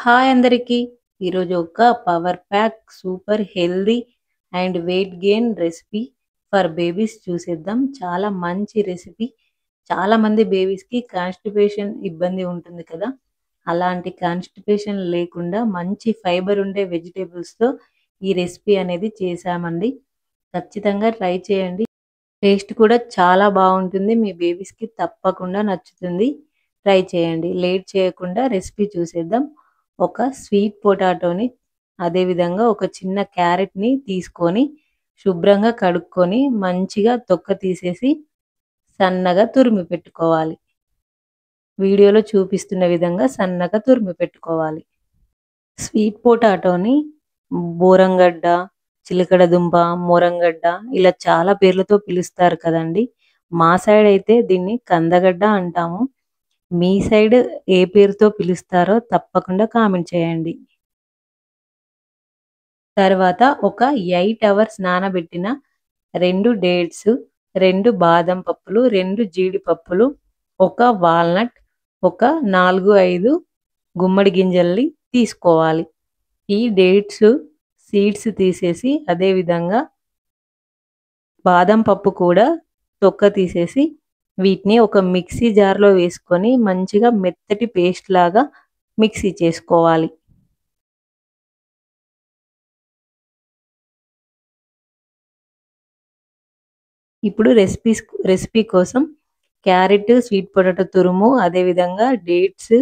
Hi అందరికి. ఈరోజు ఒక power pack super healthy and weight gain recipe for babies చూసేద్దాం. చాలా మంచి రెసిపీ. చాలా మంది బేబీస్కి కాన్స్టిపేషన్ ఇబ్బంది ఉంటుంది కదా, అలాంటి కాన్స్టిపేషన్ లేకుండా మంచి ఫైబర్ ఉండే వెజిటేబుల్స్తో ఈ రెసిపీ అనేది చేశామండి. ఖచ్చితంగా ట్రై చేయండి. టేస్ట్ కూడా చాలా బాగుంటుంది. మీ బేబీస్కి తప్పకుండా నచ్చుతుంది. ట్రై చేయండి. లేట్ చేయకుండా రెసిపీ చూసేద్దాం. ఒక స్వీట్ పొటాటోని, అదేవిధంగా ఒక చిన్న క్యారెట్ని తీసుకొని శుభ్రంగా కడుక్కొని మంచిగా తొక్క తీసేసి సన్నగా తురిమి పెట్టుకోవాలి. వీడియోలో చూపిస్తున్న విధంగా సన్నగా తురిమి పెట్టుకోవాలి. స్వీట్ పొటాటోని బోరంగడ్డ, చిలకడ దుంప, మోరంగడ్డ ఇలా చాలా పేర్లతో పిలుస్తారు కదండి. మా సైడ్ అయితే దీన్ని కందగడ్డ అంటాము. మీ సైడ్ ఏ పేరుతో పిలుస్తారో తప్పకుండా కామెంట్ చేయండి. తర్వాత ఒక 8 అవర్స్ నానబెట్టిన 2 డేట్స్, 2 బాదం పప్పులు, 2 జీడిపప్పులు, ఒక వాల్నట్, ఒక 4-5 గుమ్మడి గింజల్ని తీసుకోవాలి. ఈ డేట్స్ సీడ్స్ తీసేసి, అదేవిధంగా బాదం పప్పు కూడా తొక్క తీసేసి వీటిని ఒక మిక్సీ జార్లో వేసుకొని మంచిగా మెత్తటి పేస్ట్ లాగా మిక్సీ చేసుకోవాలి. ఇప్పుడు రెసిపీ కోసం క్యారెట్, స్వీట్ పొటాటో తురుము, అదేవిధంగా డేట్స్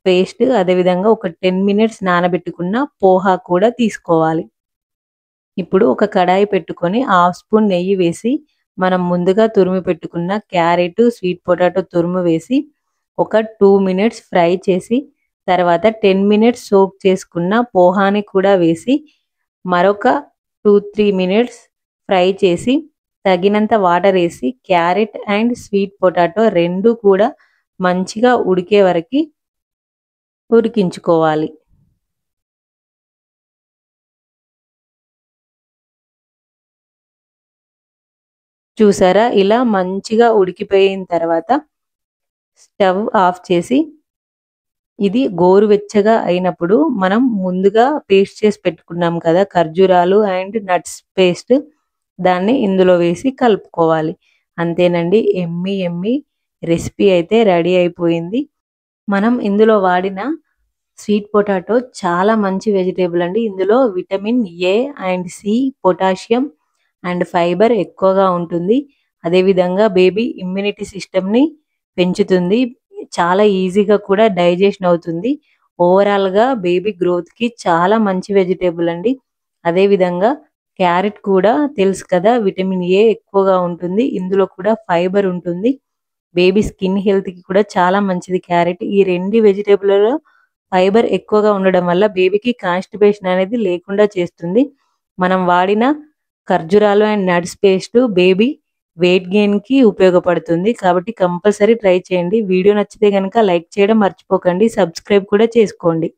పేస్ట్, అదేవిధంగా ఒక 10 మినిట్స్ నానబెట్టుకున్న పోహా కూడా తీసుకోవాలి. ఇప్పుడు ఒక కడాయి పెట్టుకొని 1/2 స్పూన్ నెయ్యి వేసి మనం ముందుగా తురిమి పెట్టుకున్న క్యారెట్, స్వీట్ పొటాటో తురుము వేసి ఒక 2 మినిట్స్ ఫ్రై చేసి, తర్వాత 10 మినిట్స్ సోక్ చేసుకున్న పోహాని కూడా వేసి మరొక 2-3 మినిట్స్ ఫ్రై చేసి తగినంత వాటర్ వేసి క్యారెట్ అండ్ స్వీట్ పొటాటో రెండు కూడా మంచిగా ఉడికే వరకు ఉడికించుకోవాలి. చూసారా, ఇలా మంచిగా ఉడికిపోయిన తర్వాత స్టవ్ ఆఫ్ చేసి ఇది గోరువెచ్చగా అయినప్పుడు మనం ముందుగా పేస్ట్ చేసి పెట్టుకున్నాం కదా ఖర్జూరాలు అండ్ నట్స్ పేస్ట్, దాన్ని ఇందులో వేసి కలుపుకోవాలి. అంతేనండి, ఎమ్మి ఎమ్మి రెసిపీ అయితే రెడీ అయిపోయింది. మనం ఇందులో వాడిన స్వీట్ పొటాటో చాలా మంచి వెజిటేబుల్ అండి. ఇందులో vitamin A and C, potassium and fibre ఎక్కువగా ఉంటుంది. అదేవిధంగా బేబీ ఇమ్యూనిటీ సిస్టమ్ని పెంచుతుంది. చాలా ఈజీగా కూడా డైజెషన్ అవుతుంది. ఓవరాల్గా బేబీ గ్రోత్కి చాలా మంచి వెజిటేబుల్ అండి. అదేవిధంగా క్యారెట్ కూడా తెలుసు కదా, విటమిన్ ఏ ఎక్కువగా ఉంటుంది. ఇందులో కూడా ఫైబర్ ఉంటుంది. బేబీ స్కిన్ హెల్త్కి కూడా చాలా మంచిది క్యారెట్. ఈ రెండు వెజిటేబుల్లో ఫైబర్ ఎక్కువగా ఉండడం వల్ల బేబీకి కాన్స్టిపేషన్ అనేది లేకుండా చేస్తుంది. మనం వాడిన ఖర్జూరాలు and nuts paste baby weight గెయిన్కి ఉపయోగపడుతుంది. కాబట్టి కంపల్సరీ ట్రై చేయండి. వీడియో నచ్చితే కనుక లైక్ చేయడం మర్చిపోకండి. సబ్స్క్రైబ్ కూడా చేసుకోండి.